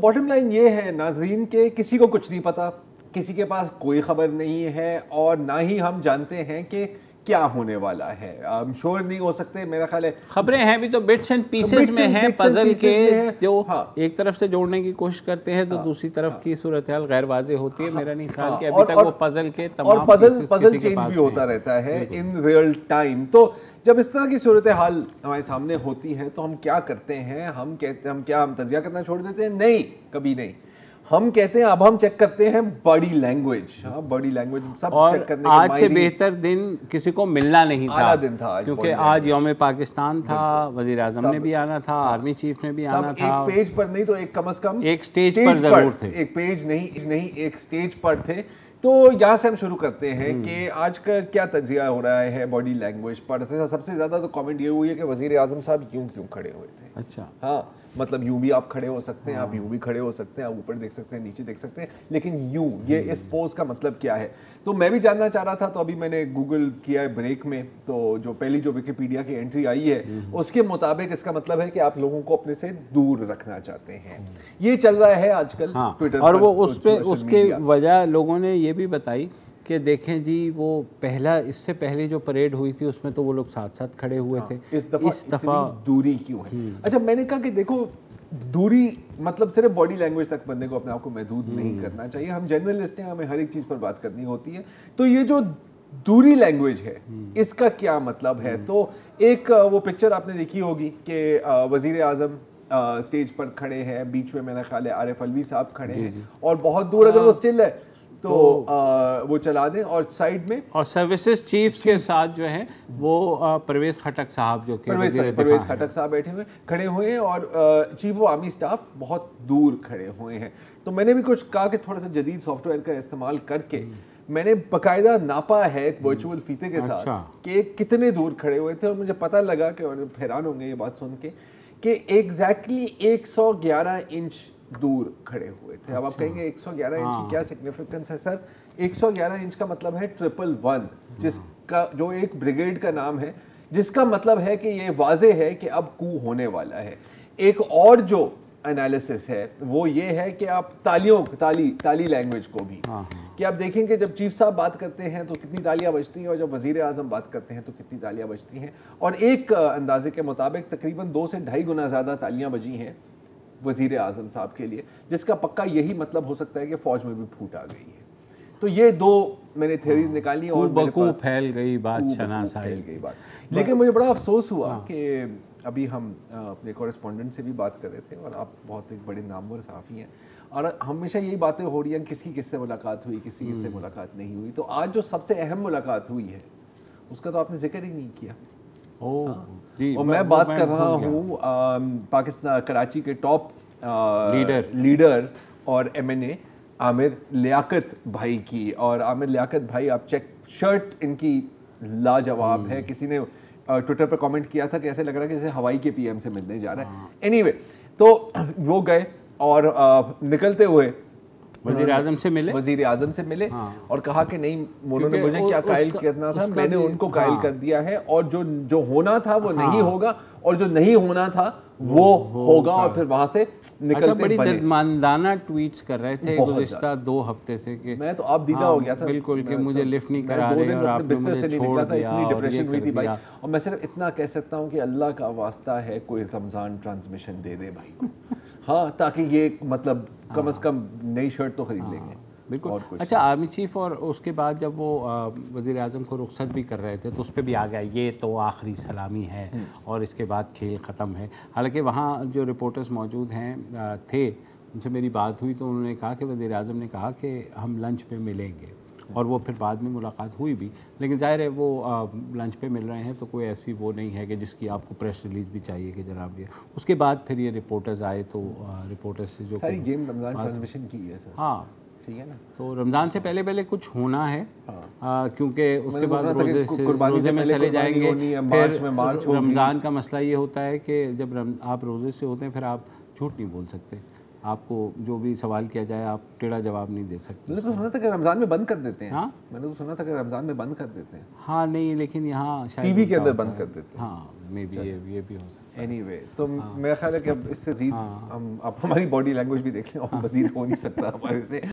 Bottom line ये है नाजरीन के किसी को कुछ नहीं पता, किसी के पास कोई खबर नहीं है और ना ही हम जानते हैं कि क्या होने वाला है। हम श्योर नहीं हो सकते। मेरा ख्याल है खबरें हैं भी तो बिट्स एंड पीसेस में हैं, पजल के जो एक तरफ से जोड़ने की कोशिश करते हैं तो दूसरी तरफ की सूरत हाल गैर वाज़ेह होती है। मेरा नहीं ख्याल कि अभी तक वो पजल के तमाम और पजल चेंज भी होता रहता है इन रियल टाइम। तो जब इस तरह की सूरत हाल हमारे सामने होती है तो हम क्या करते हैं? हम कहते हैं हम तजिया करना छोड़ देते हैं? नहीं, कभी नहीं। हम कहते हैं अब हम चेक करते हैं बॉडी लैंग्वेज। हाँ, बॉडी लैंग्वेज सब चेक करने के आज से बेहतर दिन किसी को मिलना नहीं था। आला दिन था आज, क्योंकि आज यौम पाकिस्तान था, वजीर आजम ने भी आना था, आर्मी चीफ ने भी आना था। एक पेज पर नहीं तो एक कम से कम एक स्टेज पर जरूर थे। एक पेज नहीं एक स्टेज पर थे। तो यहाँ से हम शुरू करते हैं कि आज का क्या तजिया हो रहा है बॉडी लैंग्वेज पर। सबसे ज्यादा तो कमेंट ये हुई है कि वजीर आजम साहब यूं क्यों खड़े हुए थे। अच्छा, हाँ, मतलब यूं भी आप खड़े हो सकते हैं, आप यूं भी खड़े हो सकते हैं, आप ऊपर देख सकते हैं, नीचे देख सकते हैं, लेकिन यूं ये इस पोज का मतलब क्या है? तो मैं भी जानना चाह रहा था। तो अभी मैंने गूगल किया है ब्रेक में, तो जो पहली जो विकिपीडिया की एंट्री आई है उसके मुताबिक इसका मतलब है कि आप लोगों को अपने से दूर रखना चाहते हैं। ये चल रहा है आजकल ट्विटर और वो उस पे उसके वजह लोगों ने ये भी बताई कि देखें जी, वो पहला इससे पहले जो परेड हुई थी उसमें तो वो लोग साथ साथ खड़े हुए थे। इस दफा दूरी क्यों है? अच्छा, मैंने कहा कि देखो दूरी मतलब सिर्फ बॉडी लैंग्वेज तक बंदे को अपने आप को महदूद नहीं करना चाहिए। हम जर्नलिस्ट हैं, हमें हर एक चीज पर बात करनी होती है। तो ये जो दूरी लैंग्वेज है इसका क्या मतलब है? तो एक वो पिक्चर आपने देखी होगी कि वजीर आजम स्टेज पर खड़े हैं, बीच में मेरा ख्याल है आरिफ अलवी साहब खड़े हैं और बहुत दूर अगर वो स्टिल है तो वो चला दें और साइड में और सर्विसेज चीफ के साथ जो है वो परवेज खटक साहब जो परवेज खटक साहब बैठे हुए खड़े हुए हैं और चीफ ऑफ आर्मी स्टाफ बहुत दूर खड़े हुए हैं। तो मैंने भी कुछ कहा कि थोड़ा सा जदीद सॉफ्टवेयर का इस्तेमाल करके मैंने बाकायदा नापा है एक वर्चुअल फीते के साथ कि कितने दूर खड़े हुए थे और मुझे पता लगा कि, और हैरान होंगे ये बात सुन के, कि एग्जैक्टली 111 इंच दूर खड़े हुए थे। अब आप कहेंगे 111 इंच की क्या सिग्निफिकेंस है सर? 111 इंच का मतलब है 111, जिसका जो एक ब्रिगेड का नाम है, जिसका मतलब है कि ये वाजे है कि अब कू होने वाला है। एक और जो एनालिसिस है वो ये है कि आप ताली लैंग्वेज को भी कि आप देखेंगे जब चीफ साहब बात करते हैं तो कितनी तालियां बजती हैं और जब वजीर आजम बात करते हैं तो कितनी तालियां बजती हैं। और एक अंदाजे के मुताबिक तकरीबन 2 से 2.5 गुना ज़्यादा तालियां बजी हैं वजीर आजम साहब के लिए, जिसका पक्का यही मतलब हो सकता है कि फौज में भी फूट आ गई है। तो ये दो मैंने थ्योरीज निकाली और मेरे पास फैल गई बात। लेकिन मुझे बड़ा अफसोस हुआ कि अभी हम अपने कॉरेस्पॉन्डेंट से भी बात कर रहे थे और आप बहुत एक बड़े नामवर सहाफ़ी हैं और हमेशा यही बातें हो रही हैं किसकी किससे मुलाकात हुई, किसकी किससे मुलाकात नहीं हुई। तो आज जो सबसे अहम मुलाकात हुई है उसका तो आपने जिक्र ही नहीं किया। और मैं बात कर रहा हूँ पाकिस्तान कराची के टॉप लीडर और MNA आमिर लियाकत भाई की। और आमिर लियाकत भाई, आप चेक, शर्ट इनकी लाजवाब है। किसी ने ट्विटर पर कमेंट किया था कि ऐसे लग रहा है कि जैसे हवाई के PM से मिलने जा रहा है। एनीवे, तो वो गए और निकलते हुए वजीर आजम से मिले और कहा कि नहीं, उन्होंने मुझे क्या कायल करना था मैंने उनको कायल कर दिया है और जो होना था वो नहीं होगा और जो नहीं होना था वो होगा। और फिर वहां से निकलते बड़ी दर्दमंदाना ट्वीट्स कर रहे थे गुज़िश्ता 2 हफ्ते से कि मैं तो आप दीदा हो गया था बिल्कुल कि मुझे लिफ्ट नहीं करा रहे और आपने मुझे छोड़ दिया। इतनी डिप्रेशन हुई थी भाई। और मैं सिर्फ इतना कह सकता हूँ कि अल्लाह का वास्ता है कोई रमज़ान ट्रांसमिशन दे दे भाई को, हाँ, ताकि ये मतलब कम से कम नई शर्ट तो खरीद लेंगे। बिल्कुल। अच्छा, आर्मी चीफ और उसके बाद जब वो वज़ीर आज़म को रुखसत भी कर रहे थे तो उस पर भी आ गया ये तो आखिरी सलामी है और इसके बाद खेल ख़त्म है। हालांकि वहाँ जो रिपोर्टर्स मौजूद हैं थे, उनसे मेरी बात हुई तो उन्होंने कहा कि वज़ीर आज़म ने कहा कि हम लंच पे मिलेंगे और वो फिर बाद में मुलाकात हुई भी। लेकिन ज़ाहिर है वो लंच पे मिल रहे हैं तो कोई ऐसी वो नहीं है कि जिसकी आपको प्रेस रिलीज़ भी चाहिए कि जनाब ये। उसके बाद फिर ये रिपोर्टर्स आए तो रिपोर्टर्स से जो सारी गेम रमज़ान ट्रांसमिशन की है सर। हाँ, ठीक है ना। तो रमज़ान से पहले कुछ होना है क्योंकि उसके बाद रोज़े में चले जाएंगे। फिर रमज़ान का मसला ये होता है कि जब आप रोज़े से होते हैं फिर आप झूठ नहीं बोल सकते। आपको जो भी सवाल किया जाए आप टेढ़ा जवाब नहीं दे सकते। मैंने तो सुना था कि रमज़ान में बंद कर देते हैं। हाँ, मैंने तो सुना था कि रमज़ान में बंद कर देते हैं। हाँ नहीं, लेकिन यहाँ टीवी के अंदर बंद कर देते हैं। हाँ, मे बी ये भी हो सकता है। सकता है। Anyway, तो मेरा ख्याल है कि अब इससे ज़ीद हम अब हमारी बॉडी लैंग्वेज भी देख लें और मज़ीद हो नहीं सकता हमारे से।